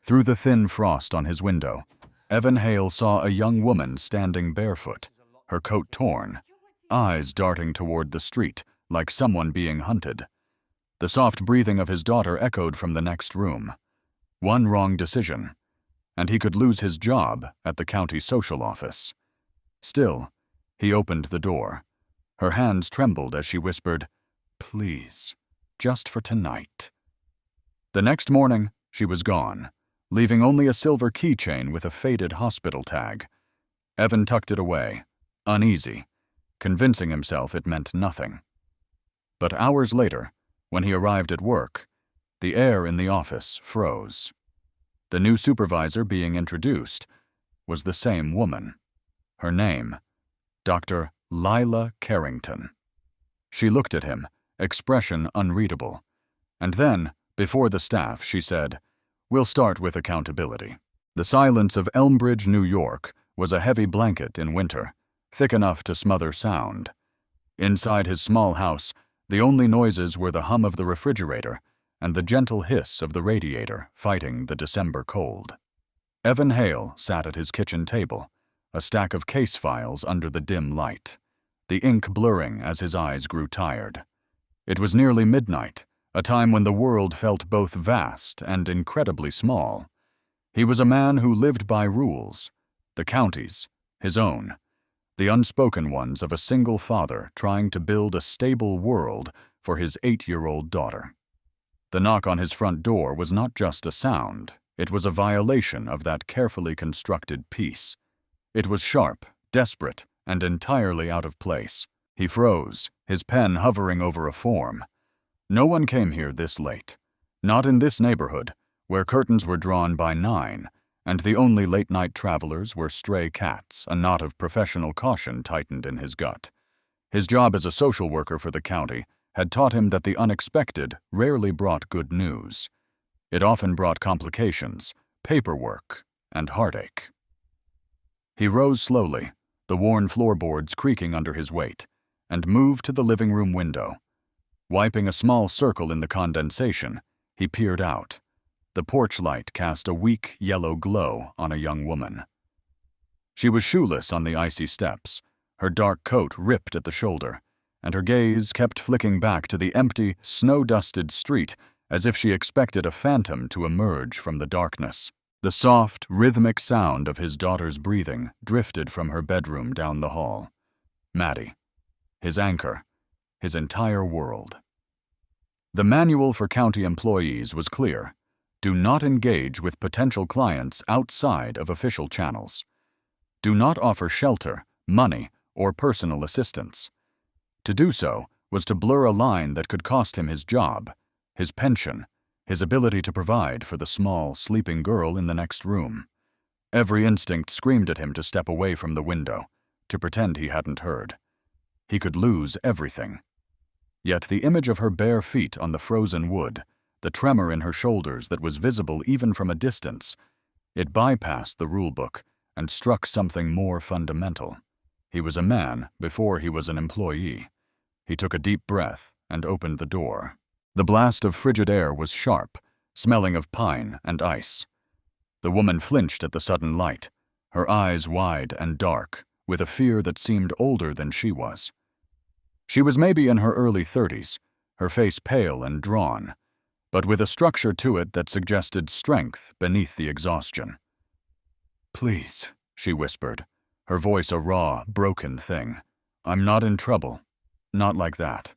Through the thin frost on his window, Evan Hale saw a young woman standing barefoot, her coat torn, eyes darting toward the street like someone being hunted. The soft breathing of his daughter echoed from the next room. One wrong decision, and he could lose his job at the county social office. Still, he opened the door. Her hands trembled as she whispered, "Please, just for tonight." The next morning, she was gone, leaving only a silver keychain with a faded hospital tag. Evan tucked it away, uneasy, convincing himself it meant nothing. But hours later, when he arrived at work, the air in the office froze. The new supervisor being introduced was the same woman. Her name, Dr. Lila Carrington. She looked at him, expression unreadable. And then, before the staff, she said, "We'll start with accountability." The silence of Elmbridge, New York, was a heavy blanket in winter, thick enough to smother sound. Inside his small house, the only noises were the hum of the refrigerator and the gentle hiss of the radiator fighting the December cold. Evan Hale sat at his kitchen table, a stack of case files under the dim light, the ink blurring as his eyes grew tired. It was nearly midnight, a time when the world felt both vast and incredibly small. He was a man who lived by rules, the county's, his own, the unspoken ones of a single father trying to build a stable world for his 8-year-old daughter. The knock on his front door was not just a sound, it was a violation of that carefully constructed peace. It was sharp, desperate, and entirely out of place. He froze, his pen hovering over a form. No one came here this late. Not in this neighborhood, where curtains were drawn by 9, and the only late-night travelers were stray cats, a knot of professional caution tightened in his gut. His job as a social worker for the county had taught him that the unexpected rarely brought good news. It often brought complications, paperwork, and heartache. He rose slowly, the worn floorboards creaking under his weight, and moved to the living room window. Wiping a small circle in the condensation, he peered out. The porch light cast a weak yellow glow on a young woman. She was shoeless on the icy steps, her dark coat ripped at the shoulder, and her gaze kept flicking back to the empty, snow-dusted street as if she expected a phantom to emerge from the darkness. The soft, rhythmic sound of his daughter's breathing drifted from her bedroom down the hall. Maddie, his anchor, his entire world. The manual for county employees was clear. Do not engage with potential clients outside of official channels. Do not offer shelter, money, or personal assistance. To do so was to blur a line that could cost him his job, his pension, his ability to provide for the small, sleeping girl in the next room. Every instinct screamed at him to step away from the window, to pretend he hadn't heard. He could lose everything. Yet the image of her bare feet on the frozen wood, the tremor in her shoulders that was visible even from a distance, it bypassed the rulebook and struck something more fundamental. He was a man before he was an employee. He took a deep breath and opened the door. The blast of frigid air was sharp, smelling of pine and ice. The woman flinched at the sudden light, her eyes wide and dark, with a fear that seemed older than she was. She was maybe in her early 30s, her face pale and drawn, but with a structure to it that suggested strength beneath the exhaustion. "Please," she whispered, her voice a raw, broken thing. "I'm not in trouble. Not like that.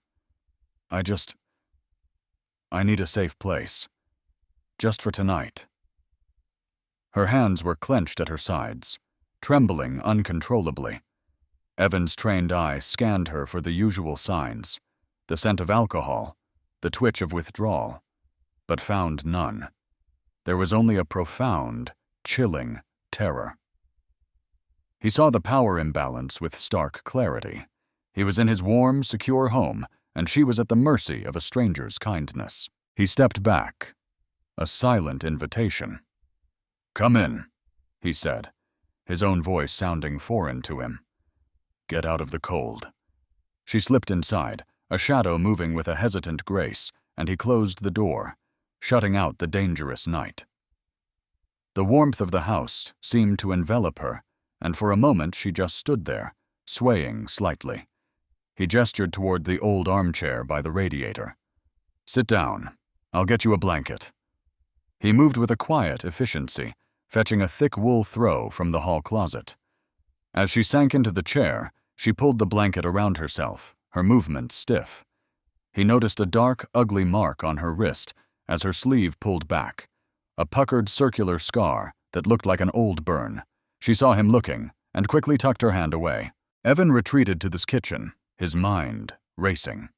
I need a safe place. Just for tonight." Her hands were clenched at her sides, trembling uncontrollably. Evan's trained eye scanned her for the usual signs, the scent of alcohol, the twitch of withdrawal, but found none. There was only a profound, chilling terror. He saw the power imbalance with stark clarity. He was in his warm, secure home, and she was at the mercy of a stranger's kindness. He stepped back, a silent invitation. "Come in," he said, his own voice sounding foreign to him. "Get out of the cold." She slipped inside, a shadow moving with a hesitant grace, and he closed the door, shutting out the dangerous night. The warmth of the house seemed to envelop her, and for a moment she just stood there, swaying slightly. He gestured toward the old armchair by the radiator. "Sit down. I'll get you a blanket." He moved with a quiet efficiency, fetching a thick wool throw from the hall closet. As she sank into the chair, she pulled the blanket around herself, her movements stiff. He noticed a dark, ugly mark on her wrist as her sleeve pulled back, a puckered circular scar that looked like an old burn. She saw him looking and quickly tucked her hand away. Evan retreated to the kitchen, his mind racing.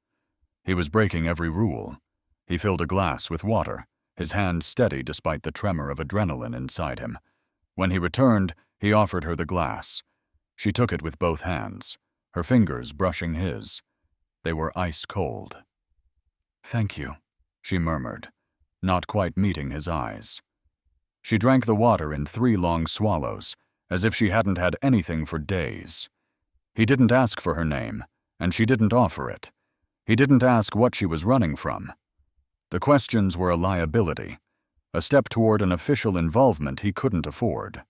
He was breaking every rule. He filled a glass with water, his hand steady despite the tremor of adrenaline inside him. When he returned, he offered her the glass. She took it with both hands, her fingers brushing his. They were ice cold. "Thank you," she murmured, not quite meeting his eyes. She drank the water in 3 long swallows, as if she hadn't had anything for days. He didn't ask for her name, and she didn't offer it. He didn't ask what she was running from. The questions were a liability, a step toward an official involvement he couldn't afford.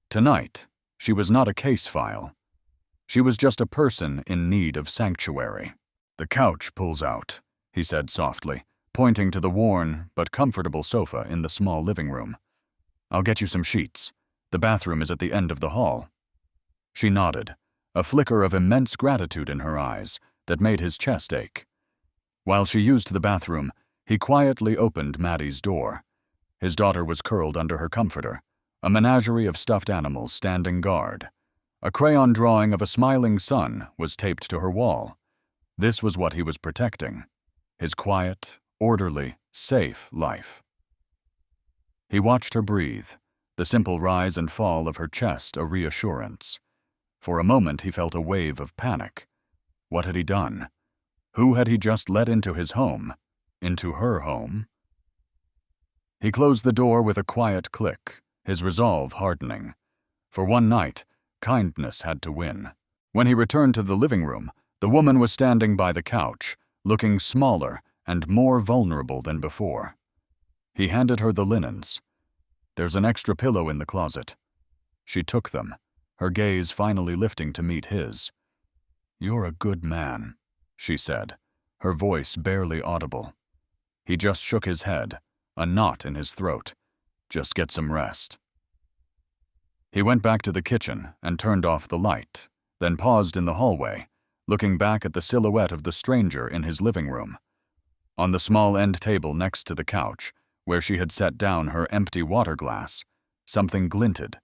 Tonight, she was not a case file. She was just a person in need of sanctuary. "The couch pulls out," he said softly, pointing to the worn but comfortable sofa in the small living room. "I'll get you some sheets. The bathroom is at the end of the hall." She nodded, a flicker of immense gratitude in her eyes that made his chest ache. While she used the bathroom, he quietly opened Maddie's door. His daughter was curled under her comforter, a menagerie of stuffed animals standing guard. A crayon drawing of a smiling sun was taped to her wall. This was what he was protecting, his quiet, orderly, safe life. He watched her breathe, the simple rise and fall of her chest a reassurance. For a moment he felt a wave of panic. What had he done? Who had he just let into his home? Into her home? He closed the door with a quiet click, his resolve hardening. For one night, kindness had to win. When he returned to the living room, the woman was standing by the couch, looking smaller and more vulnerable than before. He handed her the linens. "There's an extra pillow in the closet." She took them, her gaze finally lifting to meet his. "You're a good man," she said, her voice barely audible. He just shook his head, a knot in his throat. "Just get some rest." He went back to the kitchen and turned off the light, then paused in the hallway, looking back at the silhouette of the stranger in his living room. On the small end table next to the couch, where she had set down her empty water glass, something glinted.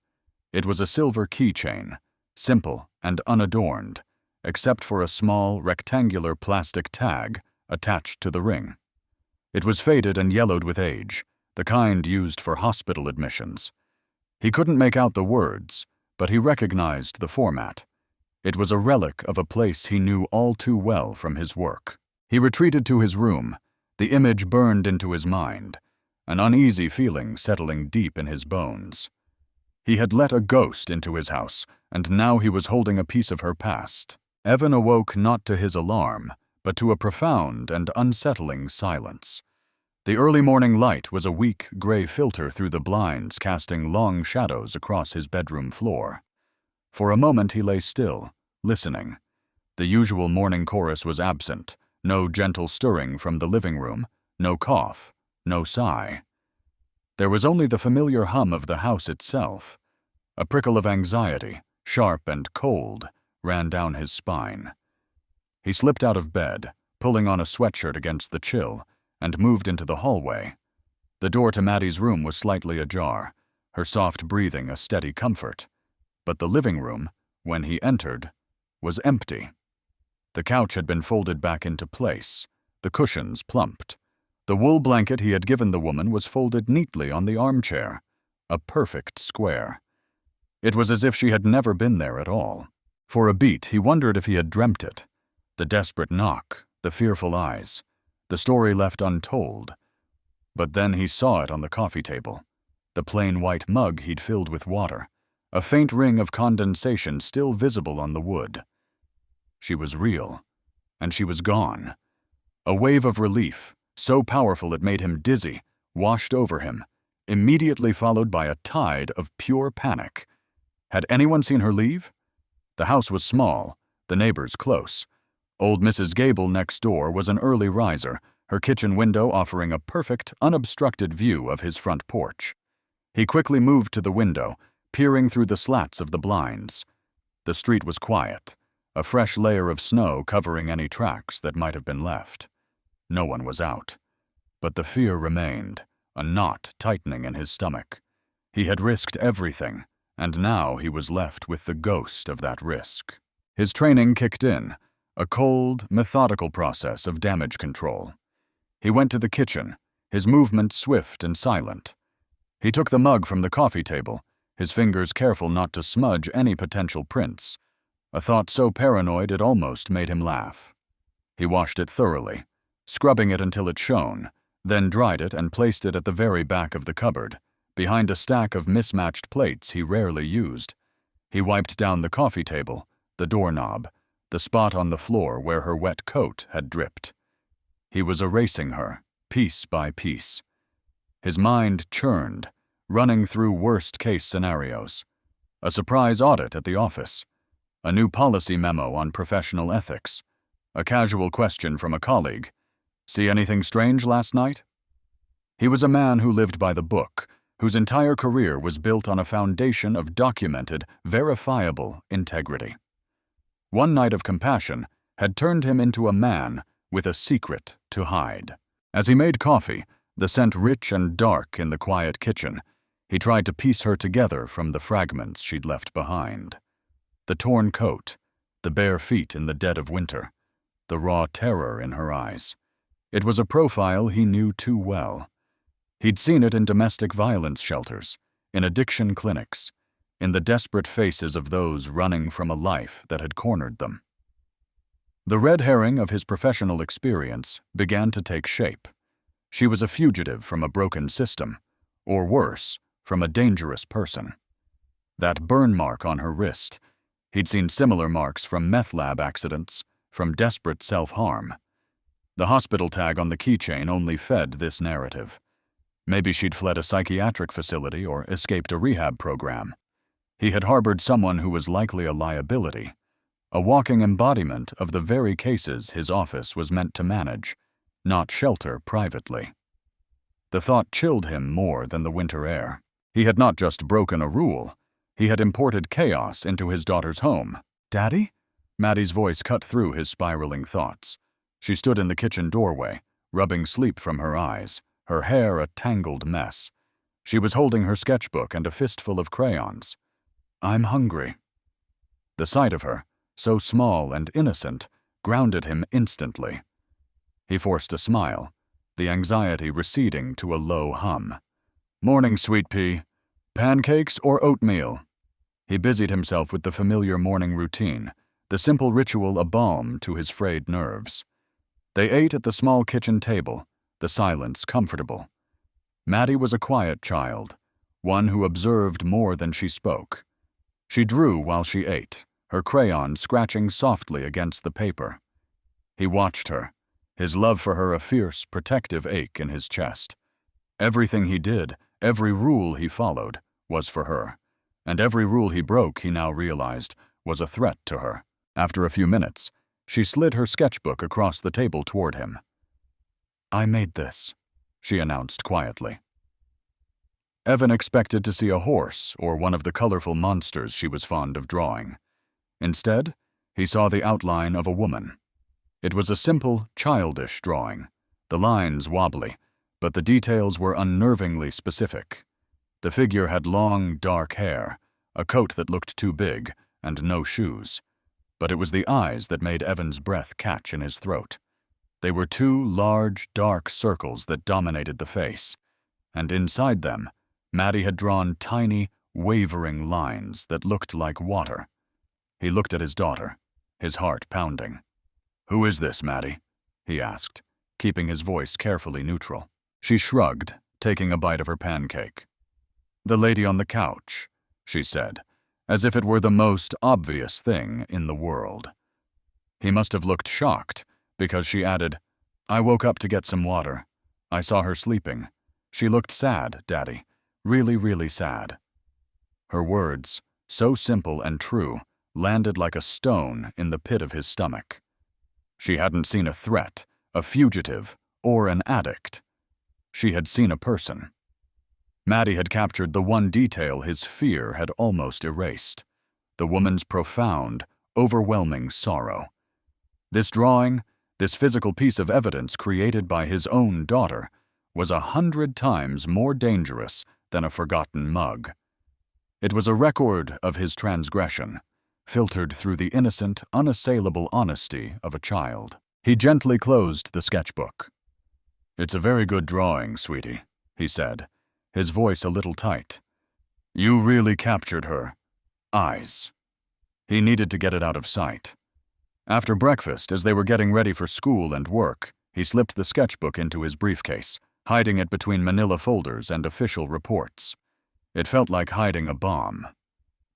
It was a silver keychain, simple and unadorned, except for a small, rectangular plastic tag attached to the ring. It was faded and yellowed with age, the kind used for hospital admissions. He couldn't make out the words, but he recognized the format. It was a relic of a place he knew all too well from his work. He retreated to his room, the image burned into his mind, an uneasy feeling settling deep in his bones. He had let a ghost into his house, and now he was holding a piece of her past. Evan awoke not to his alarm, but to a profound and unsettling silence. The early morning light was a weak, gray filter through the blinds, casting long shadows across his bedroom floor. For a moment he lay still, listening. The usual morning chorus was absent, no gentle stirring from the living room, no cough, no sigh. There was only the familiar hum of the house itself. A prickle of anxiety, sharp and cold, ran down his spine. He slipped out of bed, pulling on a sweatshirt against the chill, and moved into the hallway. The door to Maddie's room was slightly ajar, her soft breathing a steady comfort. But the living room, when he entered, was empty. The couch had been folded back into place, the cushions plumped. The wool blanket he had given the woman was folded neatly on the armchair, a perfect square. It was as if she had never been there at all. For a beat, he wondered if he had dreamt it. The desperate knock, the fearful eyes, the story left untold. But then he saw it on the coffee table, the plain white mug he'd filled with water, a faint ring of condensation still visible on the wood. She was real, and she was gone. A wave of relief, so powerful it made him dizzy, washed over him, immediately followed by a tide of pure panic. Had anyone seen her leave? The house was small, the neighbors close. Old Mrs. Gable next door was an early riser, her kitchen window offering a perfect, unobstructed view of his front porch. He quickly moved to the window, peering through the slats of the blinds. The street was quiet, a fresh layer of snow covering any tracks that might have been left. No one was out. But the fear remained, a knot tightening in his stomach. He had risked everything, and now he was left with the ghost of that risk. His training kicked in, a cold, methodical process of damage control. He went to the kitchen, his movement swift and silent. He took the mug from the coffee table, his fingers careful not to smudge any potential prints, a thought so paranoid it almost made him laugh. He washed it thoroughly, scrubbing it until it shone, then dried it and placed it at the very back of the cupboard, behind a stack of mismatched plates he rarely used. He wiped down the coffee table, the doorknob, the spot on the floor where her wet coat had dripped. He was erasing her, piece by piece. His mind churned, running through worst-case scenarios. A surprise audit at the office, a new policy memo on professional ethics, a casual question from a colleague. See anything strange last night? He was a man who lived by the book, whose entire career was built on a foundation of documented, verifiable integrity. One night of compassion had turned him into a man with a secret to hide. As he made coffee, the scent rich and dark in the quiet kitchen, he tried to piece her together from the fragments she'd left behind. The torn coat, the bare feet in the dead of winter, the raw terror in her eyes. It was a profile he knew too well. He'd seen it in domestic violence shelters, in addiction clinics, in the desperate faces of those running from a life that had cornered them. The red herring of his professional experience began to take shape. She was a fugitive from a broken system, or worse, from a dangerous person. That burn mark on her wrist, he'd seen similar marks from meth lab accidents, from desperate self-harm. The hospital tag on the keychain only fed this narrative. Maybe she'd fled a psychiatric facility or escaped a rehab program. He had harbored someone who was likely a liability, a walking embodiment of the very cases his office was meant to manage, not shelter privately. The thought chilled him more than the winter air. He had not just broken a rule, he had imported chaos into his daughter's home. "Daddy?" Maddie's voice cut through his spiraling thoughts. She stood in the kitchen doorway, rubbing sleep from her eyes, her hair a tangled mess. She was holding her sketchbook and a fistful of crayons. "I'm hungry." The sight of her, so small and innocent, grounded him instantly. He forced a smile, the anxiety receding to a low hum. "Morning, sweet pea. Pancakes or oatmeal?" He busied himself with the familiar morning routine, the simple ritual a balm to his frayed nerves. They ate at the small kitchen table, the silence comfortable. Maddie was a quiet child, one who observed more than she spoke. She drew while she ate, her crayon scratching softly against the paper. He watched her, his love for her a fierce, protective ache in his chest. Everything he did, every rule he followed, was for her, and every rule he broke, he now realized, was a threat to her. After a few minutes, she slid her sketchbook across the table toward him. "I made this," she announced quietly. Evan expected to see a horse or one of the colorful monsters she was fond of drawing. Instead, he saw the outline of a woman. It was a simple, childish drawing, the lines wobbly, but the details were unnervingly specific. The figure had long, dark hair, a coat that looked too big, and no shoes. But it was the eyes that made Evan's breath catch in his throat. They were two large, dark circles that dominated the face, and inside them, Maddie had drawn tiny, wavering lines that looked like water. He looked at his daughter, his heart pounding. "Who is this, Maddie?" he asked, keeping his voice carefully neutral. She shrugged, taking a bite of her pancake. "The lady on the couch," she said, as if it were the most obvious thing in the world. He must have looked shocked, because she added, "I woke up to get some water. I saw her sleeping. She looked sad, Daddy. Really, really sad. Her words, so simple and true, landed like a stone in the pit of his stomach. She hadn't seen a threat, a fugitive, or an addict. She had seen a person. Maddie had captured the one detail his fear had almost erased: the woman's profound, overwhelming sorrow. This drawing, this physical piece of evidence created by his own daughter, was 100 times more dangerous than a forgotten mug. It was a record of his transgression, filtered through the innocent, unassailable honesty of a child. He gently closed the sketchbook. "It's a very good drawing, sweetie," he said, his voice a little tight. "You really captured her eyes." He needed to get it out of sight. After breakfast, as they were getting ready for school and work, he slipped the sketchbook into his briefcase, hiding it between manila folders and official reports. It felt like hiding a bomb.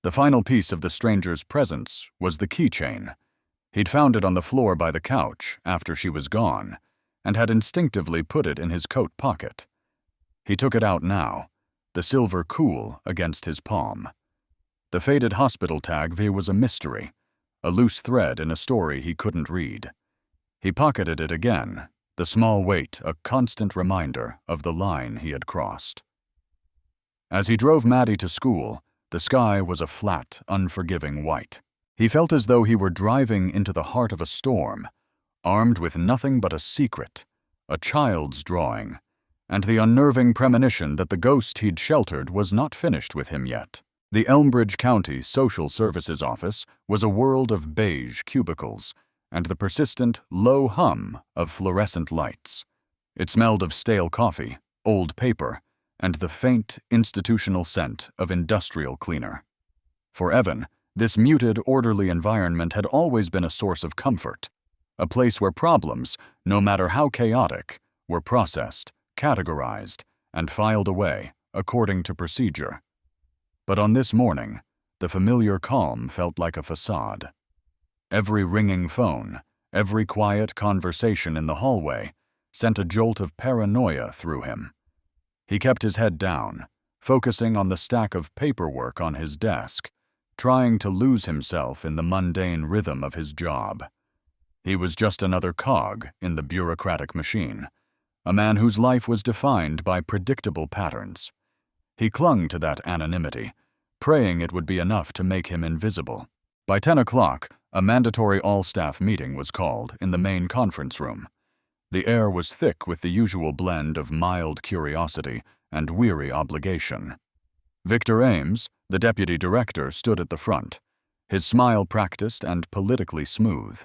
The final piece of the stranger's presence was the keychain. He'd found it on the floor by the couch after she was gone, and had instinctively put it in his coat pocket. He took it out now, the silver cool against his palm. The faded hospital tag was a mystery, a loose thread in a story he couldn't read. He pocketed it again, the small weight a constant reminder of the line he had crossed. As he drove Maddie to school, the sky was a flat, unforgiving white. He felt as though he were driving into the heart of a storm, armed with nothing but a secret, a child's drawing, and the unnerving premonition that the ghost he'd sheltered was not finished with him yet. The Elmbridge County Social Services Office was a world of beige cubicles and the persistent, low hum of fluorescent lights. It smelled of stale coffee, old paper, and the faint, institutional scent of industrial cleaner. For Evan, this muted, orderly environment had always been a source of comfort, a place where problems, no matter how chaotic, were processed, categorized, and filed away according to procedure. But on this morning, the familiar calm felt like a facade. Every ringing phone, every quiet conversation in the hallway sent a jolt of paranoia through him. He kept his head down, focusing on the stack of paperwork on his desk, trying to lose himself in the mundane rhythm of his job. He was just another cog in the bureaucratic machine, a man whose life was defined by predictable patterns. He clung to that anonymity, praying it would be enough to make him invisible. By 10 o'clock, a mandatory all-staff meeting was called in the main conference room. The air was thick with the usual blend of mild curiosity and weary obligation. Victor Ames, the deputy director, stood at the front, his smile practiced and politically smooth.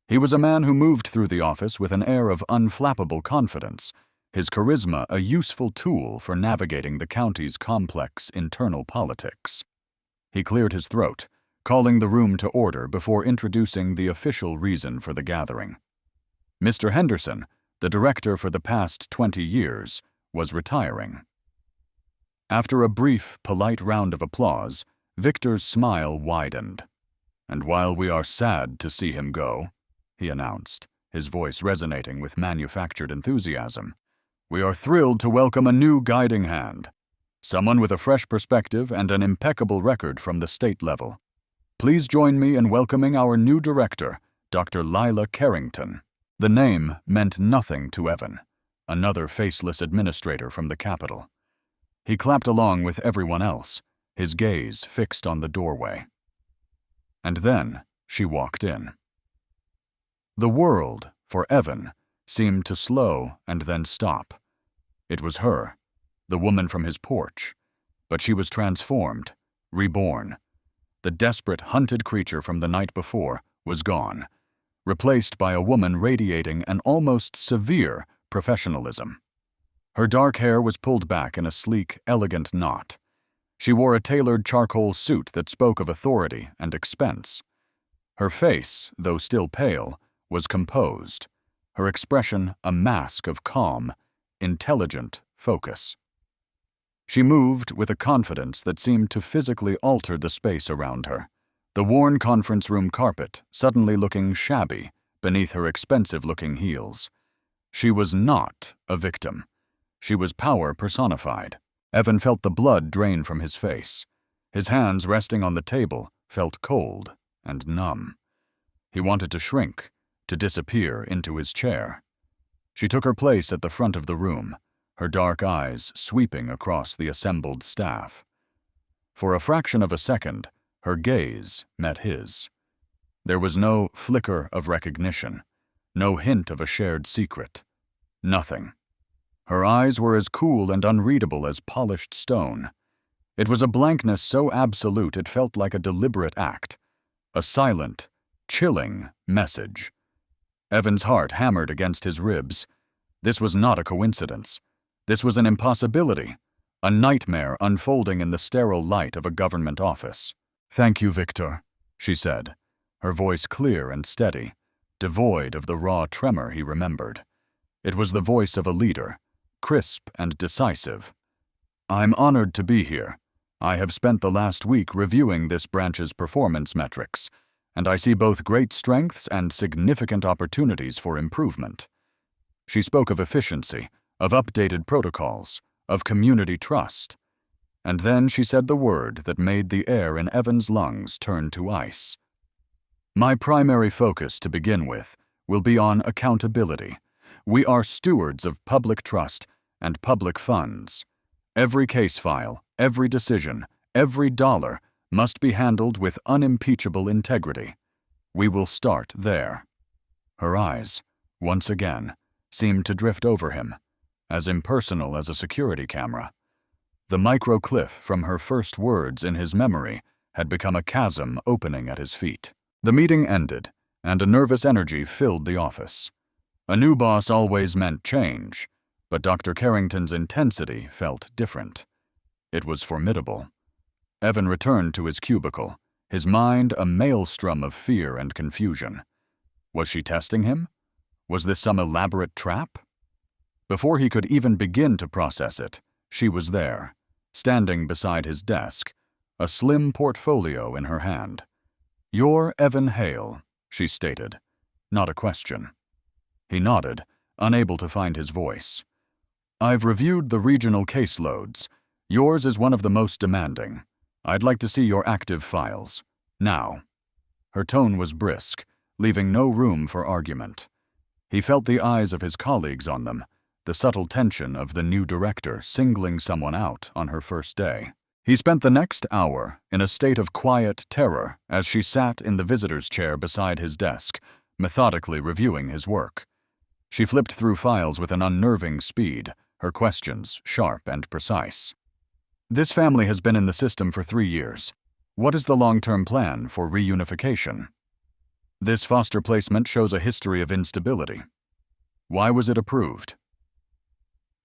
He was a man who moved through the office with an air of unflappable confidence, his charisma a useful tool for navigating the county's complex internal politics. He cleared his throat, calling the room to order before introducing the official reason for the gathering. Mr. Henderson, the director for the past 20 years, was retiring. After a brief, polite round of applause, Victor's smile widened. "And while we are sad to see him go," he announced, his voice resonating with manufactured enthusiasm, "we are thrilled to welcome a new guiding hand, someone with a fresh perspective and an impeccable record from the state level. Please join me in welcoming our new director, Dr. Lila Carrington." The name meant nothing to Evan, another faceless administrator from the capital. He clapped along with everyone else, his gaze fixed on the doorway. And then she walked in. The world, for Evan, seemed to slow and then stop. It was her, the woman from his porch, but she was transformed, reborn. The desperate, hunted creature from the night before was gone, replaced by a woman radiating an almost severe professionalism. Her dark hair was pulled back in a sleek, elegant knot. She wore a tailored charcoal suit that spoke of authority and expense. Her face, though still pale, was composed, her expression a mask of calm, intelligent focus. She moved with a confidence that seemed to physically alter the space around her, the worn conference room carpet suddenly looking shabby beneath her expensive-looking heels. She was not a victim. She was power personified, Evan felt the blood drain from his face. His hands resting on the table felt cold and numb. He wanted to shrink, to disappear into his chair. She took her place at the front of the room, her dark eyes sweeping across the assembled staff. For a fraction of a second, her gaze met his. There was no flicker of recognition, no hint of a shared secret. Nothing. Her eyes were as cool and unreadable as polished stone. It was a blankness so absolute it felt like a deliberate act, a silent, chilling message. Evan's heart hammered against his ribs. This was not a coincidence. This was an impossibility, a nightmare unfolding in the sterile light of a government office. "Thank you, Victor," she said, her voice clear and steady, devoid of the raw tremor he remembered. It was the voice of a leader, crisp and decisive. "I'm honored to be here. I have spent the last week reviewing this branch's performance metrics, and I see both great strengths and significant opportunities for improvement." She spoke of efficiency, of updated protocols, of community trust. And then she said the word that made the air in Evan's lungs turn to ice. "My primary focus to begin with will be on accountability. We are stewards of public trust and public funds. Every case file, every decision, every dollar must be handled with unimpeachable integrity. We will start there." Her eyes, once again, seemed to drift over him, as impersonal as a security camera. The microcliff from her first words in his memory had become a chasm opening at his feet. The meeting ended, and a nervous energy filled the office. A new boss always meant change, but Dr. Carrington's intensity felt different. It was formidable. Evan returned to his cubicle, his mind a maelstrom of fear and confusion. Was she testing him? Was this some elaborate trap? Before he could even begin to process it, she was there, standing beside his desk, a slim portfolio in her hand. "You're Evan Hale," she stated, not a question. He nodded, unable to find his voice. "I've reviewed the regional caseloads. Yours is one of the most demanding. I'd like to see your active files. Now." Her tone was brisk, leaving no room for argument. He felt the eyes of his colleagues on them, the subtle tension of the new director singling someone out on her first day. He spent the next hour in a state of quiet terror as she sat in the visitor's chair beside his desk, methodically reviewing his work. She flipped through files with an unnerving speed, her questions sharp and precise. "This family has been in the system for 3 years. What is the long-term plan for reunification? This foster placement shows a history of instability. Why was it approved?"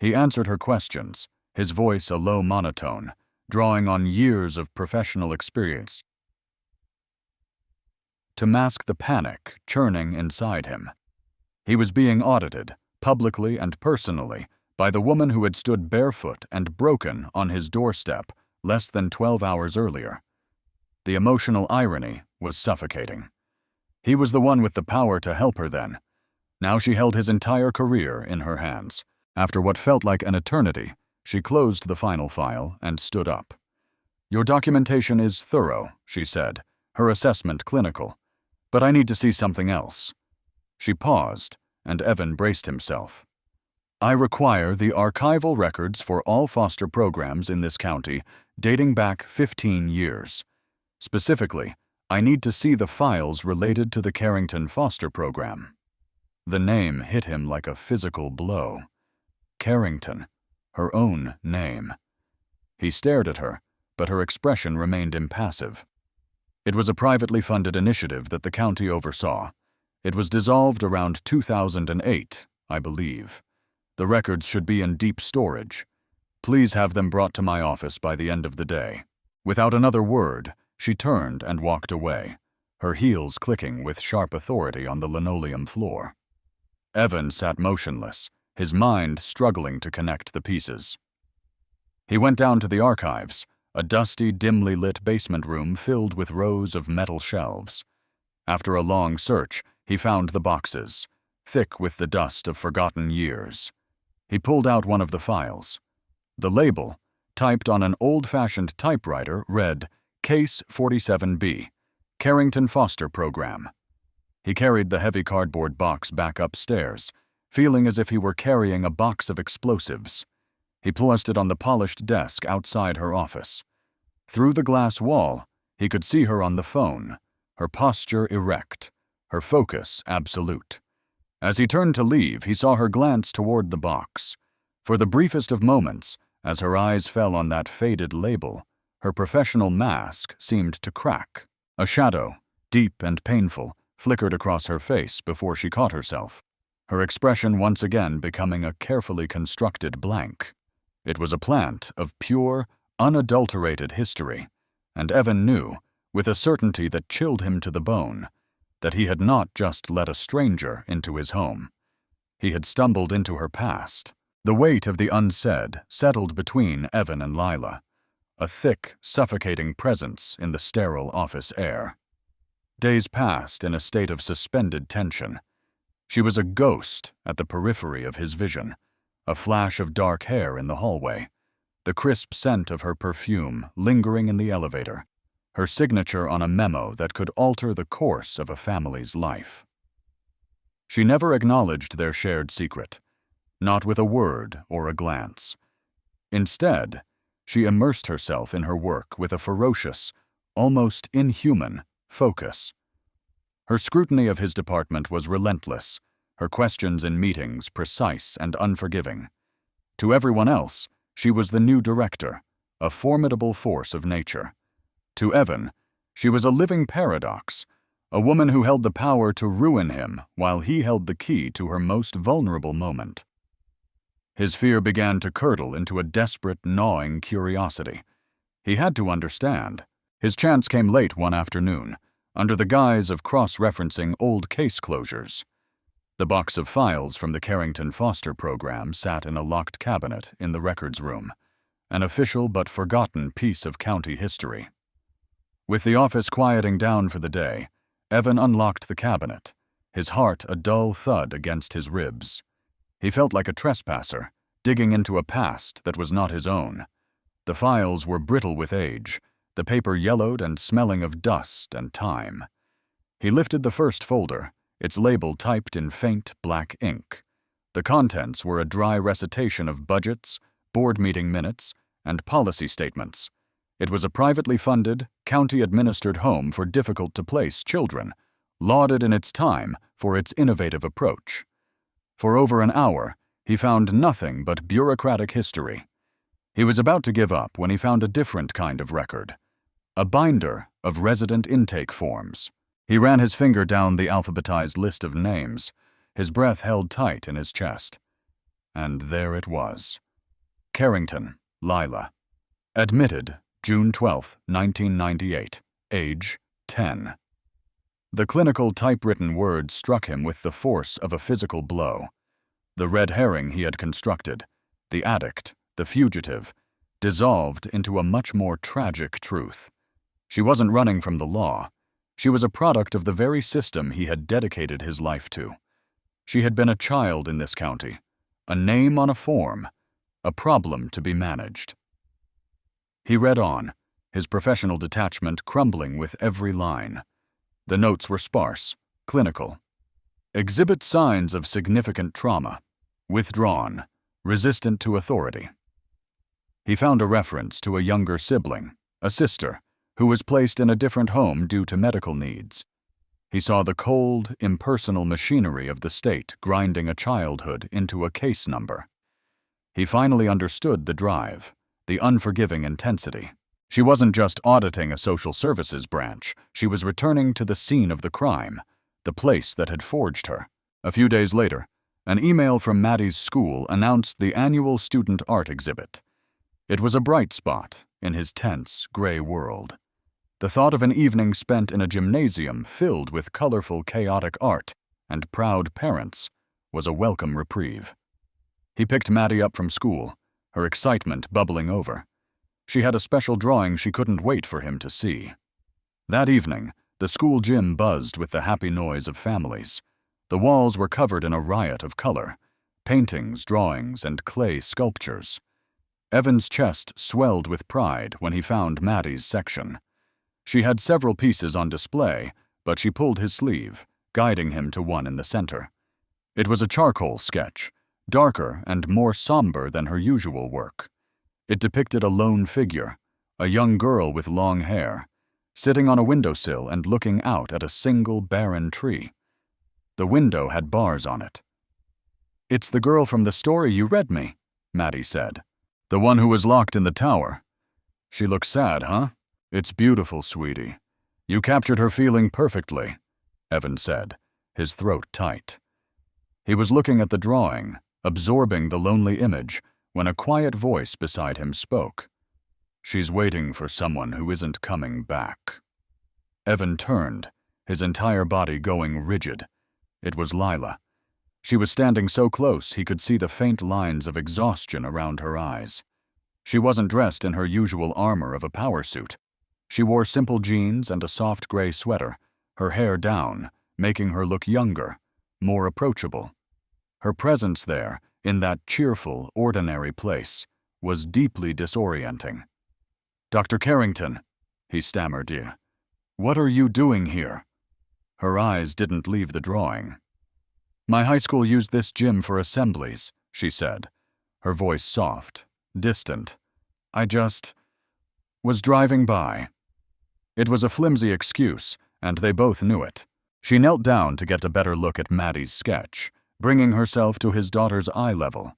He answered her questions, his voice a low monotone, drawing on years of professional experience to mask the panic churning inside him. He was being audited, publicly and personally, by the woman who had stood barefoot and broken on his doorstep less than 12 hours earlier. The emotional irony was suffocating. He was the one with the power to help her then. Now she held his entire career in her hands. After what felt like an eternity, she closed the final file and stood up. "Your documentation is thorough," she said, her assessment clinical. "But I need to see something else." She paused, and Evan braced himself. "I require the archival records for all foster programs in this county dating back 15 years. Specifically, I need to see the files related to the Carrington foster program." The name hit him like a physical blow. Carrington, her own name. He stared at her, but her expression remained impassive. It was a privately funded initiative that the county oversaw. It was dissolved around 2008, I believe. The records should be in deep storage. Please have them brought to my office by the end of the day. Without another word, she turned and walked away, her heels clicking with sharp authority on the linoleum floor. Evan sat motionless, his mind struggling to connect the pieces. He went down to the archives, a dusty, dimly lit basement room filled with rows of metal shelves. After a long search, he found the boxes, thick with the dust of forgotten years. He pulled out one of the files. The label, typed on an old-fashioned typewriter, read, Case 47B, Carrington Foster Program. He carried the heavy cardboard box back upstairs, feeling as if he were carrying a box of explosives. He placed it on the polished desk outside her office. Through the glass wall, he could see her on the phone, her posture erect, her focus absolute. As he turned to leave, he saw her glance toward the box. For the briefest of moments, as her eyes fell on that faded label, her professional mask seemed to crack. A shadow, deep and painful, flickered across her face before she caught herself, her expression once again becoming a carefully constructed blank. It was a plant of pure, unadulterated history, and Evan knew, with a certainty that chilled him to the bone, that he had not just let a stranger into his home. He had stumbled into her past. The weight of the unsaid settled between Evan and Lila, a thick, suffocating presence in the sterile office air. Days passed in a state of suspended tension. She was a ghost at the periphery of his vision, a flash of dark hair in the hallway, the crisp scent of her perfume lingering in the elevator, her signature on a memo that could alter the course of a family's life. She never acknowledged their shared secret, not with a word or a glance. Instead, she immersed herself in her work with a ferocious, almost inhuman, focus. Her scrutiny of his department was relentless, her questions in meetings precise and unforgiving. To everyone else, she was the new director, a formidable force of nature. To Evan, she was a living paradox, a woman who held the power to ruin him while he held the key to her most vulnerable moment. His fear began to curdle into a desperate, gnawing curiosity. He had to understand. His chance came late one afternoon, under the guise of cross-referencing old case closures. The box of files from the Carrington Foster Program sat in a locked cabinet in the records room, an official but forgotten piece of county history. With the office quieting down for the day, Evan unlocked the cabinet, his heart a dull thud against his ribs. He felt like a trespasser, digging into a past that was not his own. The files were brittle with age, the paper yellowed and smelling of dust and time. He lifted the first folder, its label typed in faint black ink. The contents were a dry recitation of budgets, board meeting minutes, and policy statements. It was a privately funded, county-administered home for difficult-to-place children, lauded in its time for its innovative approach. For over an hour, he found nothing but bureaucratic history. He was about to give up when he found a different kind of record, a binder of resident intake forms. He ran his finger down the alphabetized list of names, his breath held tight in his chest. And there it was. Carrington, Lila. Admitted, June 12, 1998. Age, 10. The clinical typewritten words struck him with the force of a physical blow. The red herring he had constructed, the addict, the fugitive, dissolved into a much more tragic truth. She wasn't running from the law. She was a product of the very system he had dedicated his life to. She had been a child in this county, a name on a form, a problem to be managed. He read on, his professional detachment crumbling with every line. The notes were sparse, clinical. Exhibit signs of significant trauma. Withdrawn. Resistant to authority. He found a reference to a younger sibling, a sister, who was placed in a different home due to medical needs. He saw the cold, impersonal machinery of the state grinding a childhood into a case number. He finally understood the drive, the unforgiving intensity. She wasn't just auditing a social services branch, she was returning to the scene of the crime, the place that had forged her. A few days later, an email from Maddie's school announced the annual student art exhibit. It was a bright spot in his tense, gray world. The thought of an evening spent in a gymnasium filled with colorful, chaotic art and proud parents was a welcome reprieve. He picked Maddie up from school, her excitement bubbling over. She had a special drawing she couldn't wait for him to see. That evening, the school gym buzzed with the happy noise of families. The walls were covered in a riot of color, paintings, drawings, and clay sculptures. Evan's chest swelled with pride when he found Maddie's section. She had several pieces on display, but she pulled his sleeve, guiding him to one in the center. It was a charcoal sketch, darker and more somber than her usual work. It depicted a lone figure, a young girl with long hair, sitting on a windowsill and looking out at a single barren tree. The window had bars on it. "It's the girl from the story you read me," Maddie said. "The one who was locked in the tower. She looks sad, huh? It's beautiful, sweetie. You captured her feeling perfectly," Evan said, his throat tight. He was looking at the drawing, absorbing the lonely image, when a quiet voice beside him spoke. "She's waiting for someone who isn't coming back." Evan turned, his entire body going rigid. It was Lila. She was standing so close he could see the faint lines of exhaustion around her eyes. She wasn't dressed in her usual armor of a power suit. She wore simple jeans and a soft gray sweater, her hair down, making her look younger, more approachable. Her presence there, in that cheerful, ordinary place, was deeply disorienting. "Dr. Carrington," he stammered, "what are you doing here?" Her eyes didn't leave the drawing. "My high school used this gym for assemblies," she said, her voice soft, distant. "I just was driving by." It was a flimsy excuse, and they both knew it. She knelt down to get a better look at Maddie's sketch, bringing herself to his daughter's eye level.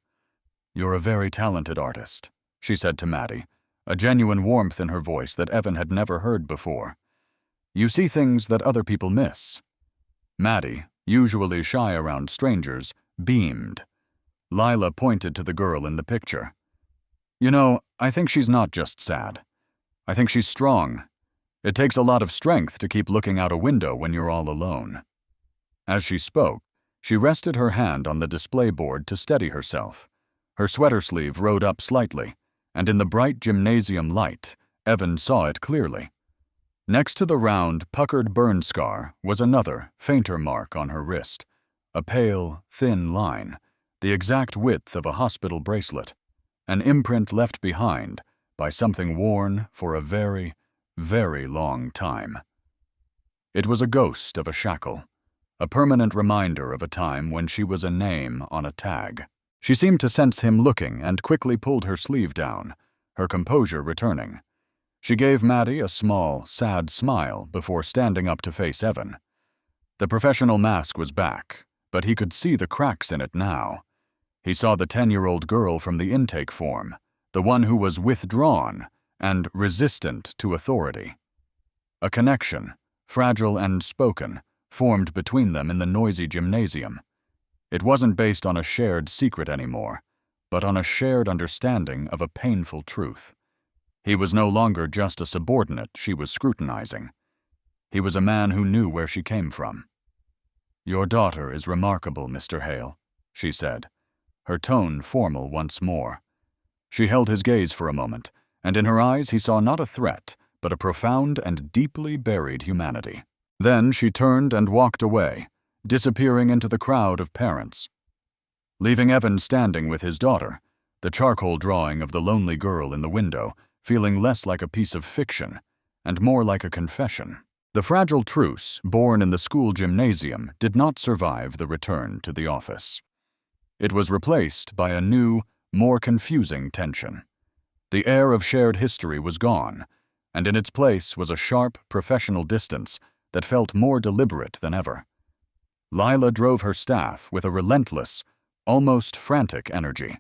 "You're a very talented artist," she said to Maddie, a genuine warmth in her voice that Evan had never heard before. "You see things that other people miss." Maddie, usually shy around strangers, beamed. Lila pointed to the girl in the picture. "You know, I think she's not just sad. I think she's strong. It takes a lot of strength to keep looking out a window when you're all alone." As she spoke, she rested her hand on the display board to steady herself. Her sweater sleeve rode up slightly, and in the bright gymnasium light, Evan saw it clearly. Next to the round, puckered burn scar was another, fainter mark on her wrist, a pale, thin line, the exact width of a hospital bracelet, an imprint left behind by something worn for a very, very long time. It was a ghost of a shackle, a permanent reminder of a time when she was a name on a tag. She seemed to sense him looking and quickly pulled her sleeve down, her composure returning. She gave Maddie a small, sad smile before standing up to face Evan. The professional mask was back, but he could see the cracks in it now. He saw the 10-year-old girl from the intake form, the one who was withdrawn and resistant to authority. A connection, fragile and spoken, formed between them in the noisy gymnasium. It wasn't based on a shared secret anymore, but on a shared understanding of a painful truth. He was no longer just a subordinate she was scrutinizing. He was a man who knew where she came from. "Your daughter is remarkable, Mr. Hale," she said, her tone formal once more. She held his gaze for a moment, and in her eyes he saw not a threat, but a profound and deeply buried humanity. Then she turned and walked away, disappearing into the crowd of parents. Leaving Evan standing with his daughter, the charcoal drawing of the lonely girl in the window, feeling less like a piece of fiction and more like a confession. The fragile truce, born in the school gymnasium, did not survive the return to the office. It was replaced by a new, more confusing tension. The air of shared history was gone, and in its place was a sharp, professional distance that felt more deliberate than ever. Lila drove her staff with a relentless, almost frantic energy.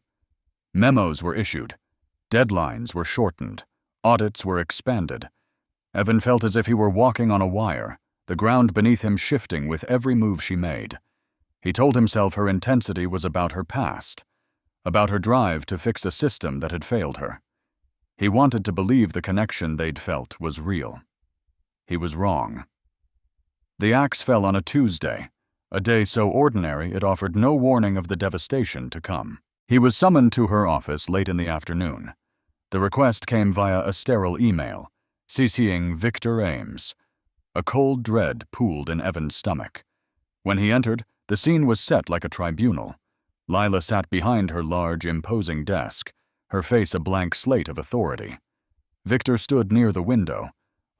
Memos were issued. Deadlines were shortened. Audits were expanded. Evan felt as if he were walking on a wire, the ground beneath him shifting with every move she made. He told himself her intensity was about her past, about her drive to fix a system that had failed her. He wanted to believe the connection they'd felt was real. He was wrong. The axe fell on a Tuesday, a day so ordinary it offered no warning of the devastation to come. He was summoned to her office late in the afternoon. The request came via a sterile email, CCing Victor Ames. A cold dread pooled in Evan's stomach. When he entered, the scene was set like a tribunal. Lila sat behind her large, imposing desk, her face a blank slate of authority. Victor stood near the window,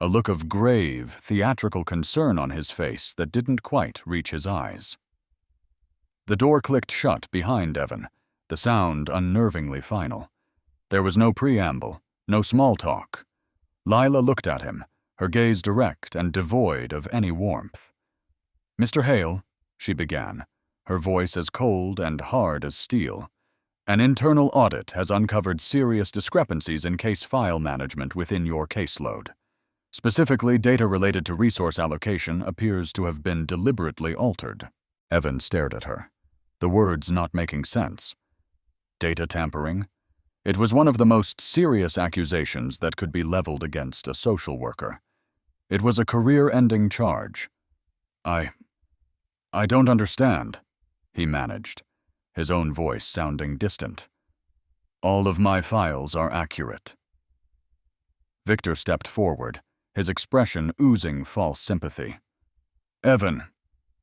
a look of grave, theatrical concern on his face that didn't quite reach his eyes. The door clicked shut behind Evan, the sound unnervingly final. There was no preamble, no small talk. Lila looked at him, her gaze direct and devoid of any warmth. "Mr. Hale," she began, her voice as cold and hard as steel, "an internal audit has uncovered serious discrepancies in case file management within your caseload. Specifically, data related to resource allocation appears to have been deliberately altered." Evan stared at her, the words not making sense. Data tampering? It was one of the most serious accusations that could be leveled against a social worker. It was a career-ending charge. I don't understand," he managed, his own voice sounding distant. "All of my files are accurate." Victor stepped forward, his expression oozing false sympathy. "Evan,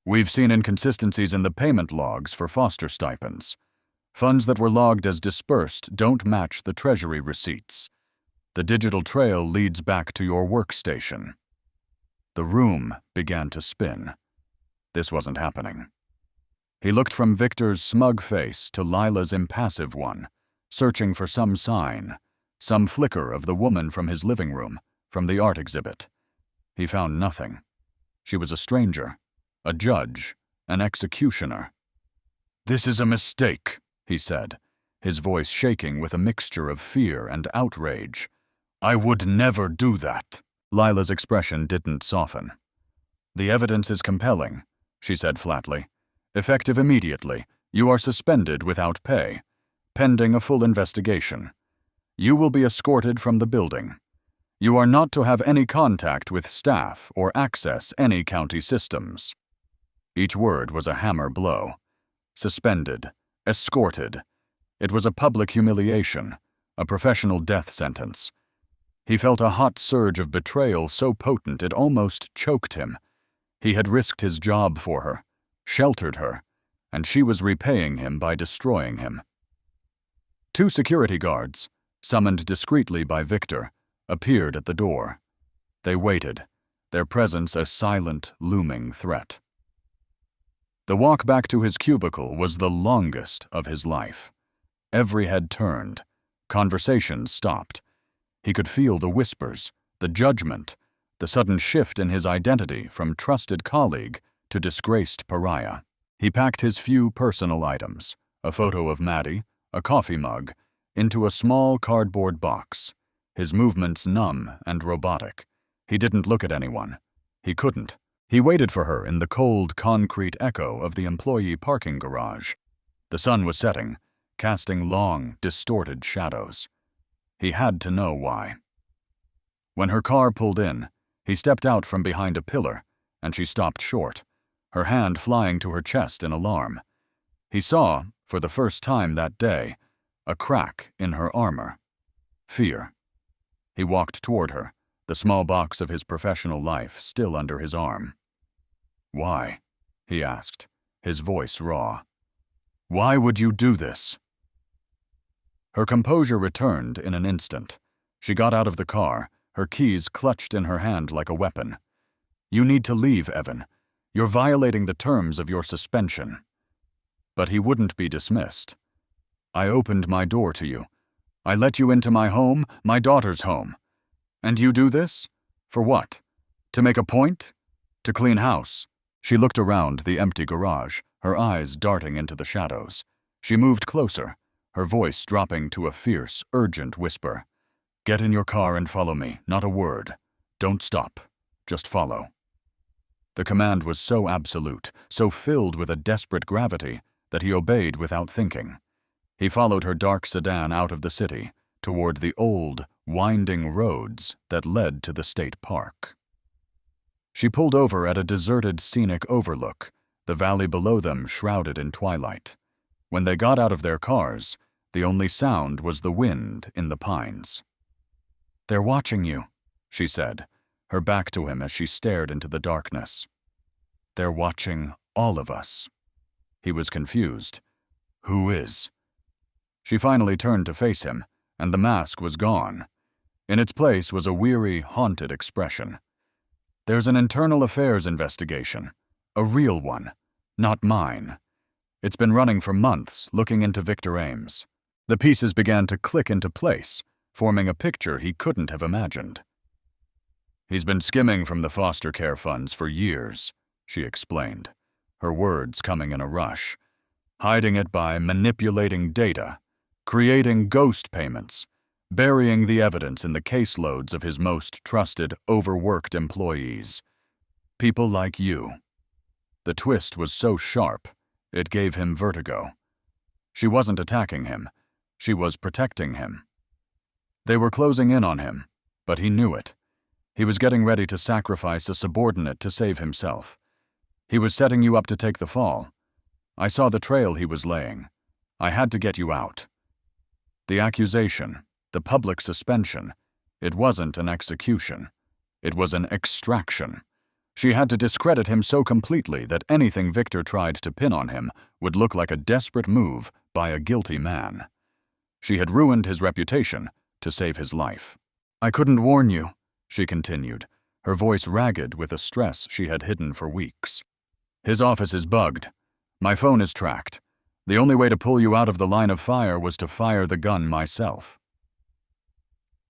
we've seen inconsistencies in the payment logs for foster stipends. Funds that were logged as dispersed don't match the Treasury receipts. The digital trail leads back to your workstation." The room began to spin. This wasn't happening. He looked from Victor's smug face to Lila's impassive one, searching for some sign, some flicker of the woman from his living room, from the art exhibit. He found nothing. She was a stranger, a judge, an executioner. "This is a mistake," he said, his voice shaking with a mixture of fear and outrage. "I would never do that." Lila's expression didn't soften. "The evidence is compelling," she said flatly. "Effective immediately, you are suspended without pay, pending a full investigation. You will be escorted from the building. You are not to have any contact with staff or access any county systems." Each word was a hammer blow. Suspended, escorted. It was a public humiliation, a professional death sentence. He felt a hot surge of betrayal so potent it almost choked him. He had risked his job for her, sheltered her, and she was repaying him by destroying him. Two security guards, summoned discreetly by Victor, appeared at the door. They waited, their presence a silent, looming threat. The walk back to his cubicle was the longest of his life. Every head turned. Conversations stopped. He could feel the whispers, the judgment, the sudden shift in his identity from trusted colleague to disgraced pariah. He packed his few personal items, a photo of Maddie, a coffee mug, into a small cardboard box, his movements numb and robotic. He didn't look at anyone. He couldn't. He waited for her in the cold concrete echo of the employee parking garage. The sun was setting, casting long, distorted shadows. He had to know why. When her car pulled in, he stepped out from behind a pillar, and she stopped short, her hand flying to her chest in alarm. He saw, for the first time that day, a crack in her armor. Fear. He walked toward her, the small box of his professional life still under his arm. "Why?" he asked, his voice raw. "Why would you do this?" Her composure returned in an instant. She got out of the car, her keys clutched in her hand like a weapon. "You need to leave, Evan. You're violating the terms of your suspension." But he wouldn't be dismissed. "I opened my door to you. I let you into my home, my daughter's home. And you do this? For what? To make a point? To clean house?" She looked around the empty garage, her eyes darting into the shadows. She moved closer, her voice dropping to a fierce, urgent whisper. "Get in your car and follow me, not a word. Don't stop. Just follow." The command was so absolute, so filled with a desperate gravity, that he obeyed without thinking. He followed her dark sedan out of the city, toward the old, winding roads that led to the state park. She pulled over at a deserted scenic overlook, the valley below them shrouded in twilight. When they got out of their cars, the only sound was the wind in the pines. "They're watching you," she said, her back to him as she stared into the darkness. "They're watching all of us." He was confused. "Who is?" She finally turned to face him, and the mask was gone. In its place was a weary, haunted expression. "There's an internal affairs investigation. A real one. Not mine. It's been running for months, looking into Victor Ames." The pieces began to click into place, forming a picture he couldn't have imagined. "He's been skimming from the foster care funds for years," she explained, her words coming in a rush. "Hiding it by manipulating data, creating ghost payments, burying the evidence in the caseloads of his most trusted, overworked employees. People like you." The twist was so sharp, it gave him vertigo. She wasn't attacking him. She was protecting him. They were closing in on him, but he knew it. He was getting ready to sacrifice a subordinate to save himself. He was setting you up to take the fall. I saw the trail he was laying. I had to get you out. The accusation, the public suspension, it wasn't an execution. It was an extraction. She had to discredit him so completely that anything Victor tried to pin on him would look like a desperate move by a guilty man. She had ruined his reputation to save his life. "I couldn't warn you," she continued, her voice ragged with a stress she had hidden for weeks. "His office is bugged. My phone is tracked. The only way to pull you out of the line of fire was to fire the gun myself."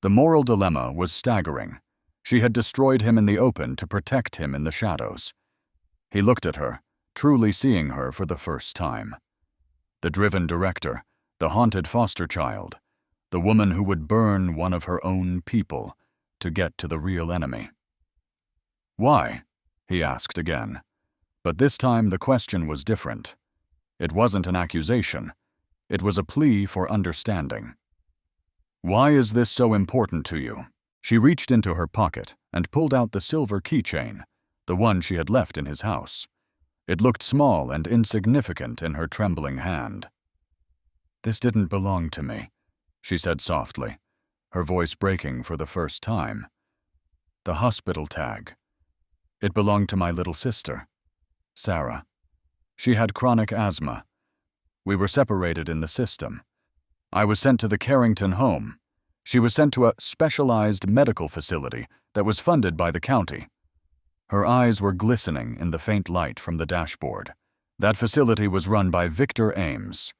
The moral dilemma was staggering. She had destroyed him in the open to protect him in the shadows. He looked at her, truly seeing her for the first time. The driven director, the haunted foster child, the woman who would burn one of her own people to get to the real enemy. "Why?" he asked again. But this time the question was different. It wasn't an accusation. It was a plea for understanding. "Why is this so important to you?" She reached into her pocket and pulled out the silver keychain, the one she had left in his house. It looked small and insignificant in her trembling hand. "This didn't belong to me," she said softly, her voice breaking for the first time. "The hospital tag. It belonged to my little sister, Sarah. She had chronic asthma. We were separated in the system. I was sent to the Carrington home. She was sent to a specialized medical facility that was funded by the county." Her eyes were glistening in the faint light from the dashboard. That facility was run by Victor Ames.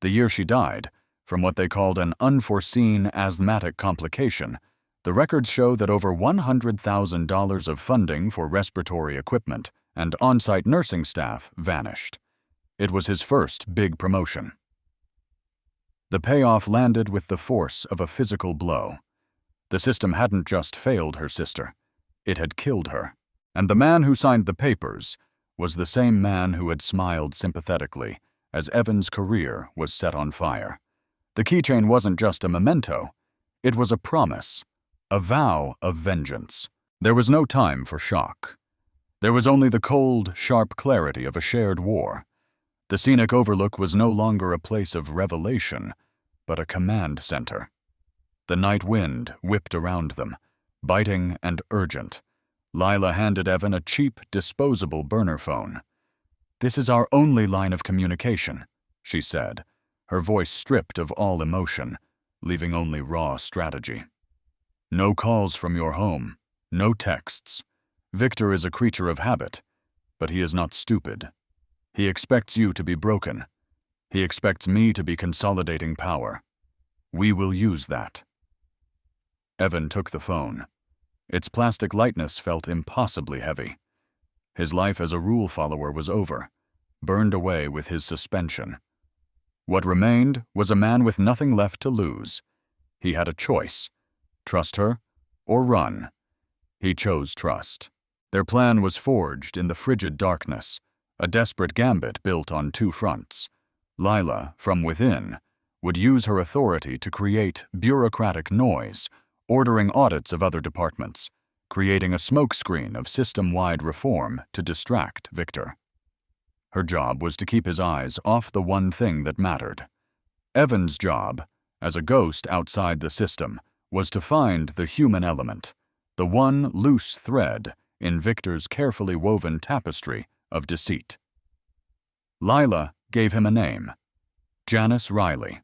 The year she died, from what they called an unforeseen asthmatic complication, the records show that over $100,000 of funding for respiratory equipment and on-site nursing staff vanished. It was his first big promotion. The payoff landed with the force of a physical blow. The system hadn't just failed her sister, it had killed her. And the man who signed the papers was the same man who had smiled sympathetically as Evan's career was set on fire. The keychain wasn't just a memento, it was a promise, a vow of vengeance. There was no time for shock. There was only the cold, sharp clarity of a shared war. The scenic overlook was no longer a place of revelation, but a command center. The night wind whipped around them, biting and urgent. Lila handed Evan a cheap, disposable burner phone. "This is our only line of communication," she said, her voice stripped of all emotion, leaving only raw strategy. "No calls from your home, no texts. Victor is a creature of habit, but he is not stupid. He expects you to be broken. He expects me to be consolidating power. We will use that." Evan took the phone. Its plastic lightness felt impossibly heavy. His life as a rule follower was over, burned away with his suspension. What remained was a man with nothing left to lose. He had a choice: trust her or run. He chose trust. Their plan was forged in the frigid darkness, a desperate gambit built on two fronts. Lila, from within, would use her authority to create bureaucratic noise, ordering audits of other departments, creating a smokescreen of system-wide reform to distract Victor. Her job was to keep his eyes off the one thing that mattered. Evan's job, as a ghost outside the system, was to find the human element, the one loose thread in Victor's carefully woven tapestry of deceit. Lila gave him a name: Janice Riley,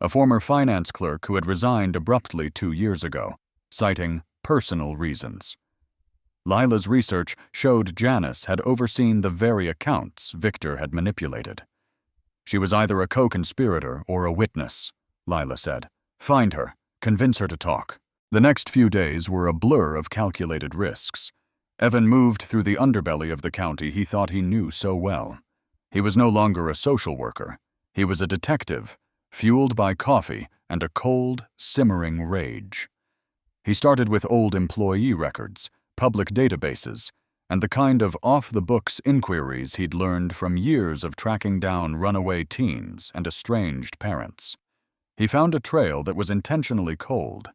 a former finance clerk who had resigned abruptly 2 years ago, citing personal reasons. Lila's research showed Janice had overseen the very accounts Victor had manipulated. She was either a co-conspirator or a witness, Lila said. Find her, convince her to talk. The next few days were a blur of calculated risks. Evan moved through the underbelly of the county he thought he knew so well. He was no longer a social worker. He was a detective, fueled by coffee and a cold, simmering rage. He started with old employee records, public databases, and the kind of off-the-books inquiries he'd learned from years of tracking down runaway teens and estranged parents. He found a trail that was intentionally cold.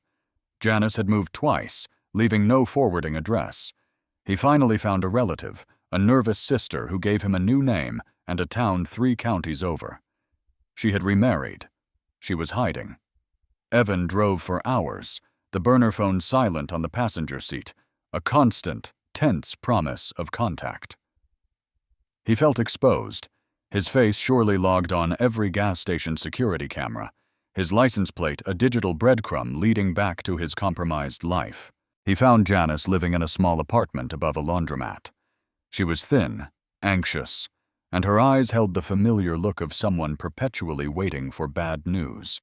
Janice had moved twice, leaving no forwarding address. He finally found a relative, a nervous sister who gave him a new name and a town 3 counties over. She had remarried. She was hiding. Evan drove for hours, the burner phone silent on the passenger seat, a constant, tense promise of contact. He felt exposed, his face surely logged on every gas station security camera, his license plate a digital breadcrumb leading back to his compromised life. He found Janice living in a small apartment above a laundromat. She was thin, anxious, and her eyes held the familiar look of someone perpetually waiting for bad news.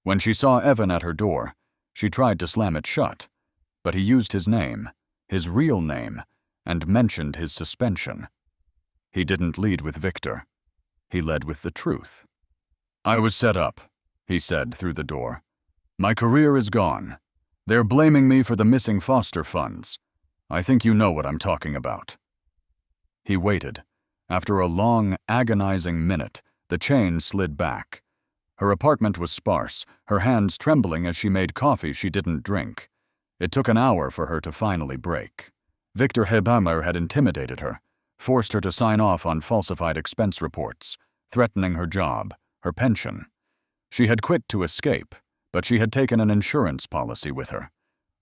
When she saw Evan at her door, she tried to slam it shut, but he used his name, his real name, and mentioned his suspension. He didn't lead with Victor. He led with the truth. "I was set up," he said through the door. "My career is gone. They're blaming me for the missing foster funds. I think you know what I'm talking about." He waited. After a long, agonizing minute, the chain slid back. Her apartment was sparse, her hands trembling as she made coffee she didn't drink. It took an hour for her to finally break. Victor Hebammer had intimidated her, forced her to sign off on falsified expense reports, threatening her job, her pension. She had quit to escape, but she had taken an insurance policy with her.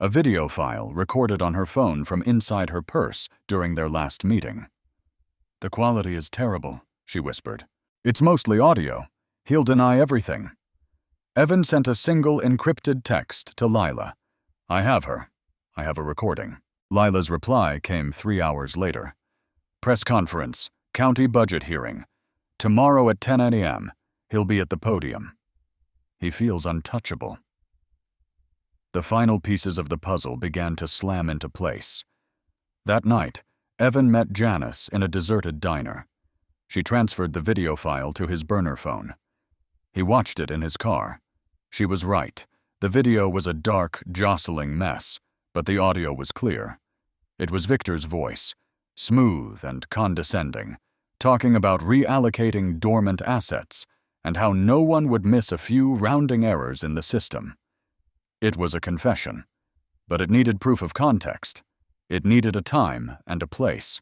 A video file recorded on her phone from inside her purse during their last meeting. "The quality is terrible," she whispered. "It's mostly audio. He'll deny everything." Evan sent a single encrypted text to Lila. "I have her. I have a recording." Lila's reply came 3 hours later. "Press conference, county budget hearing. Tomorrow at 10 a.m. He'll be at the podium. He feels untouchable." The final pieces of the puzzle began to slam into place. That night, Evan met Janice in a deserted diner. She transferred the video file to his burner phone. He watched it in his car. She was right. The video was a dark, jostling mess, but the audio was clear. It was Victor's voice, smooth and condescending, talking about reallocating dormant assets and how no one would miss a few rounding errors in the system. It was a confession, but it needed proof of context. It needed a time and a place.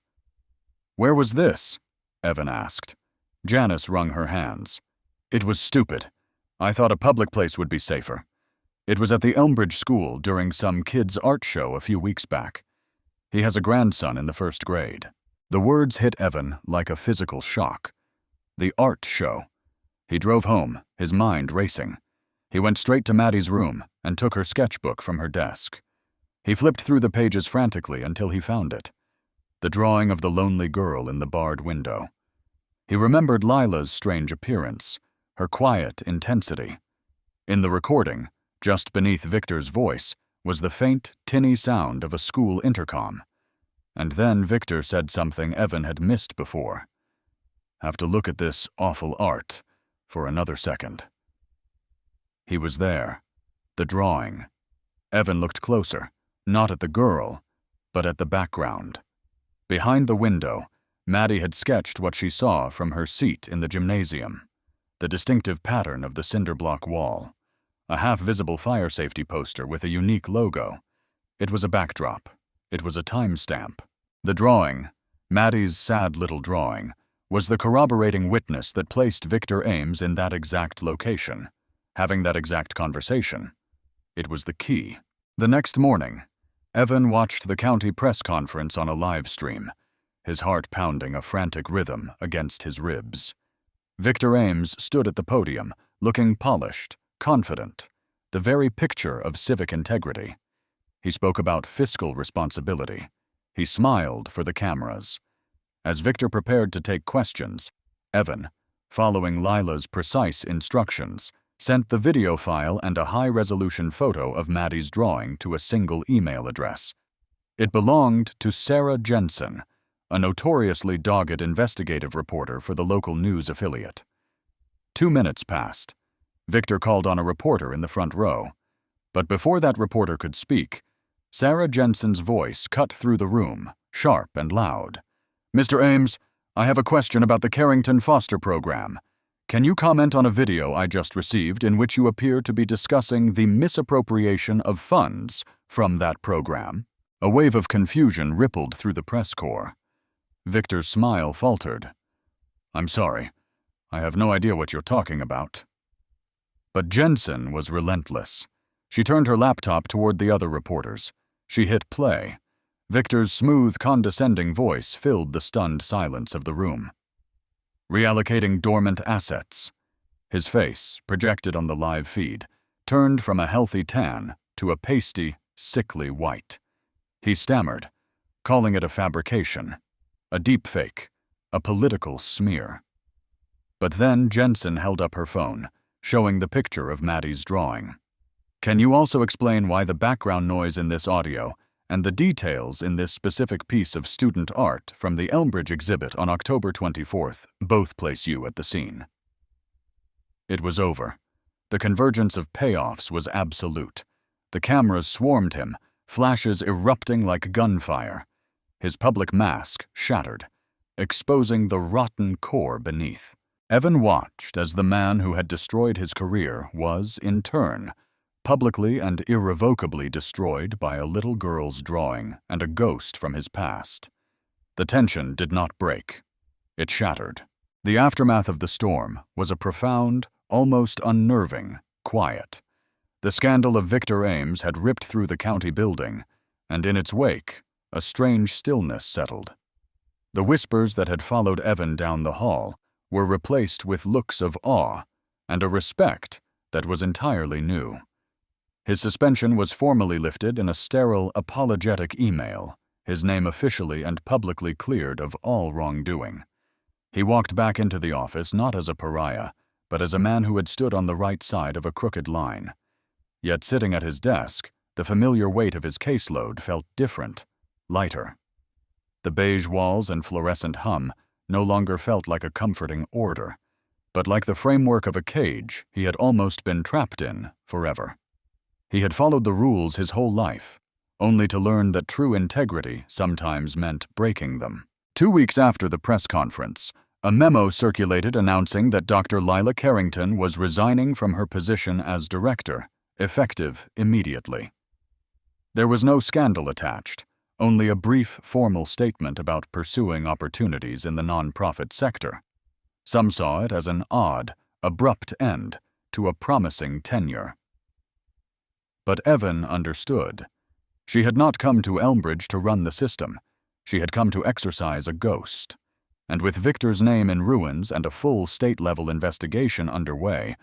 "Where was this?" Evan asked. Janice wrung her hands. "It was stupid. I thought a public place would be safer. It was at the Elmbridge School during some kid's art show a few weeks back. He has a grandson in the 1st grade." The words hit Evan like a physical shock. The art show. He drove home, his mind racing. He went straight to Maddie's room and took her sketchbook from her desk. He flipped through the pages frantically until he found it. The drawing of the lonely girl in the barred window. He remembered Lila's strange appearance, her quiet intensity. In the recording, just beneath Victor's voice, was the faint, tinny sound of a school intercom. And then Victor said something Evan had missed before. "Have to look at this awful art for another second." He was there. The drawing. Evan looked closer, not at the girl, but at the background. Behind the window, Maddie had sketched what she saw from her seat in the gymnasium. The distinctive pattern of the cinder block wall. A half-visible fire safety poster with a unique logo. It was a backdrop. It was a timestamp. The drawing, Maddie's sad little drawing, was the corroborating witness that placed Victor Ames in that exact location, having that exact conversation. It was the key. The next morning, Evan watched the county press conference on a live stream, his heart pounding a frantic rhythm against his ribs. Victor Ames stood at the podium, looking polished, confident, the very picture of civic integrity. He spoke about fiscal responsibility. He smiled for the cameras. As Victor prepared to take questions, Evan, following Lila's precise instructions, sent the video file and a high-resolution photo of Maddie's drawing to a single email address. It belonged to Sarah Jensen, a notoriously dogged investigative reporter for the local news affiliate. 2 minutes passed. Victor called on a reporter in the front row. But before that reporter could speak, Sarah Jensen's voice cut through the room, sharp and loud. "Mr. Ames, I have a question about the Carrington Foster Program. Can you comment on a video I just received in which you appear to be discussing the misappropriation of funds from that program?" A wave of confusion rippled through the press corps. Victor's smile faltered. "I'm sorry. I have no idea what you're talking about." But Jensen was relentless. She turned her laptop toward the other reporters. She hit play. Victor's smooth, condescending voice filled the stunned silence of the room. "Reallocating dormant assets." His face, projected on the live feed, turned from a healthy tan to a pasty, sickly white. He stammered, calling it a fabrication, a deepfake, a political smear. But then Jensen held up her phone, showing the picture of Maddie's drawing. "Can you also explain why the background noise in this audio and the details in this specific piece of student art from the Elmbridge exhibit on October 24th both place you at the scene?" It was over. The convergence of payoffs was absolute. The cameras swarmed him, flashes erupting like gunfire. His public mask shattered, exposing the rotten core beneath. Evan watched as the man who had destroyed his career was, in turn, publicly and irrevocably destroyed by a little girl's drawing and a ghost from his past. The tension did not break. It shattered. The aftermath of the storm was a profound, almost unnerving quiet. The scandal of Victor Ames had ripped through the county building, and in its wake, a strange stillness settled. The whispers that had followed Evan down the hall were replaced with looks of awe and a respect that was entirely new. His suspension was formally lifted in a sterile, apologetic email, his name officially and publicly cleared of all wrongdoing. He walked back into the office not as a pariah, but as a man who had stood on the right side of a crooked line. Yet sitting at his desk, the familiar weight of his caseload felt different, lighter. The beige walls and fluorescent hum no longer felt like a comforting order, but like the framework of a cage he had almost been trapped in forever. He had followed the rules his whole life, only to learn that true integrity sometimes meant breaking them. 2 weeks after the press conference, a memo circulated announcing that Dr. Lila Carrington was resigning from her position as director, effective immediately. There was no scandal attached, only a brief formal statement about pursuing opportunities in the nonprofit sector. Some saw it as an odd, abrupt end to a promising tenure. But Evan understood. She had not come to Elmbridge to run the system. She had come to exorcise a ghost. And with Victor's name in ruins and a full state-level investigation underway,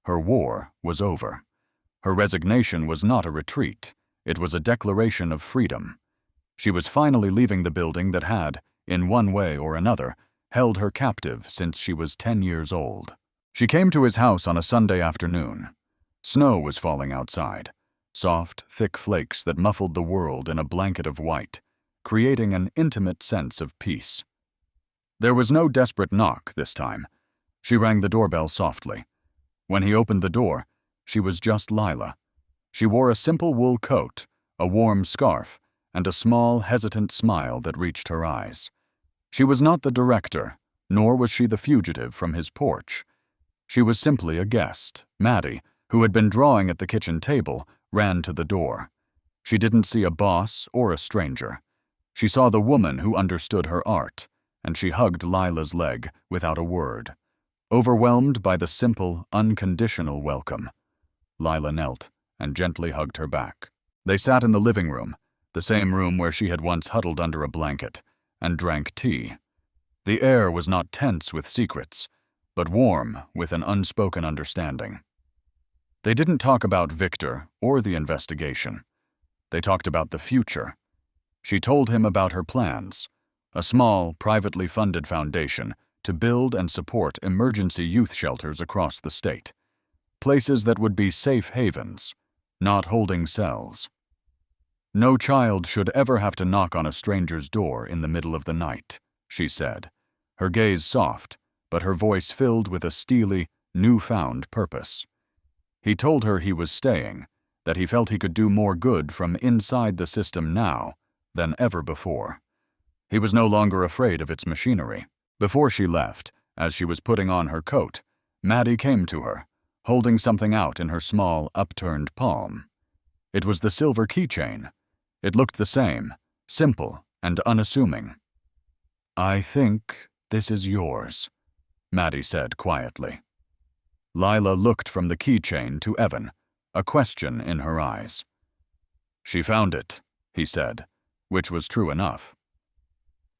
her war was over. Her resignation was not a retreat. It was a declaration of freedom. She was finally leaving the building that had, in one way or another, held her captive since she was 10 years old. She came to his house on a Sunday afternoon. Snow was falling outside, soft, thick flakes that muffled the world in a blanket of white, creating an intimate sense of peace. There was no desperate knock this time. She rang the doorbell softly. When he opened the door, she was just Lila. She wore a simple wool coat, a warm scarf, and a small, hesitant smile that reached her eyes. She was not the director, nor was she the fugitive from his porch. She was simply a guest. Maddie, who had been drawing at the kitchen table, ran to the door. She didn't see a boss or a stranger. She saw the woman who understood her art, and she hugged Lila's leg without a word, overwhelmed by the simple, unconditional welcome. Lila knelt and gently hugged her back. They sat in the living room, the same room where she had once huddled under a blanket, and drank tea. The air was not tense with secrets, but warm with an unspoken understanding. They didn't talk about Victor or the investigation. They talked about the future. She told him about her plans, a small, privately funded foundation to build and support emergency youth shelters across the state. Places that would be safe havens, not holding cells. No child should ever have to knock on a stranger's door in the middle of the night, she said, her gaze soft, but her voice filled with a steely, newfound purpose. He told her he was staying, that he felt he could do more good from inside the system now than ever before. He was no longer afraid of its machinery. Before she left, as she was putting on her coat, Maddie came to her, holding something out in her small, upturned palm. It was the silver keychain. It looked the same, simple and unassuming. "I think this is yours," Maddie said quietly. Lila looked from the keychain to Evan, a question in her eyes. "She found it," he said, which was true enough.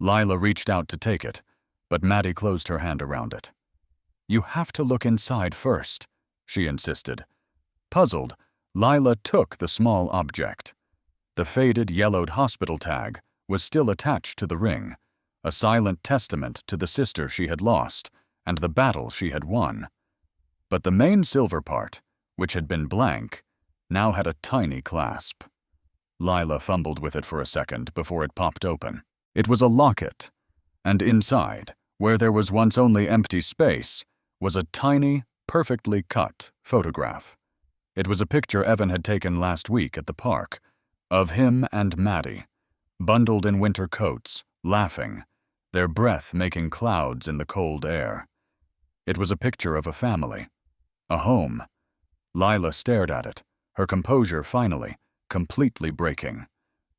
Lila reached out to take it, but Maddie closed her hand around it. "You have to look inside first," she insisted. Puzzled, Lila took the small object. The faded, yellowed hospital tag was still attached to the ring, a silent testament to the sister she had lost and the battle she had won. But the main silver part, which had been blank, now had a tiny clasp. Lila fumbled with it for a second before it popped open. It was a locket, and inside, where there was once only empty space, was a tiny, perfectly cut photograph. It was a picture Evan had taken last week at the park, of him and Maddie, bundled in winter coats, laughing, their breath making clouds in the cold air. It was a picture of a family, a home. Lila stared at it, her composure finally, completely breaking.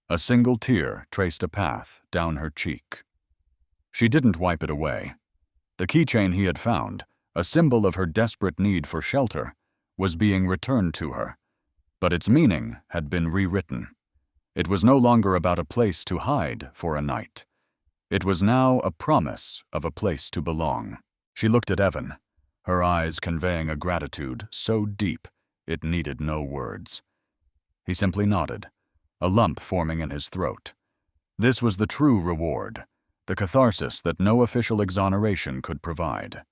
A single tear traced a path down her cheek. She didn't wipe it away. The keychain he had found, a symbol of her desperate need for shelter, was being returned to her, but its meaning had been rewritten. It was no longer about a place to hide for a night. It was now a promise of a place to belong. She looked at Evan, her eyes conveying a gratitude so deep it needed no words. He simply nodded, a lump forming in his throat. This was the true reward, the catharsis that no official exoneration could provide.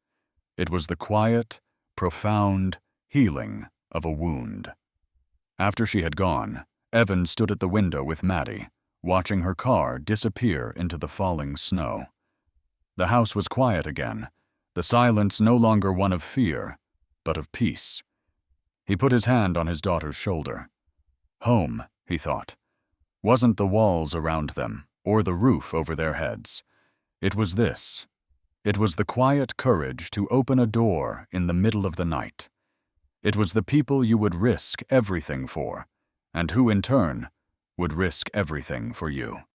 It was the quiet, profound healing of a wound. After she had gone, Evan stood at the window with Maddie, watching her car disappear into the falling snow. The house was quiet again, the silence no longer one of fear, but of peace. He put his hand on his daughter's shoulder. Home, he thought, wasn't the walls around them or the roof over their heads. It was this. It was the quiet courage to open a door in the middle of the night. It was the people you would risk everything for, and who in turn would risk everything for you.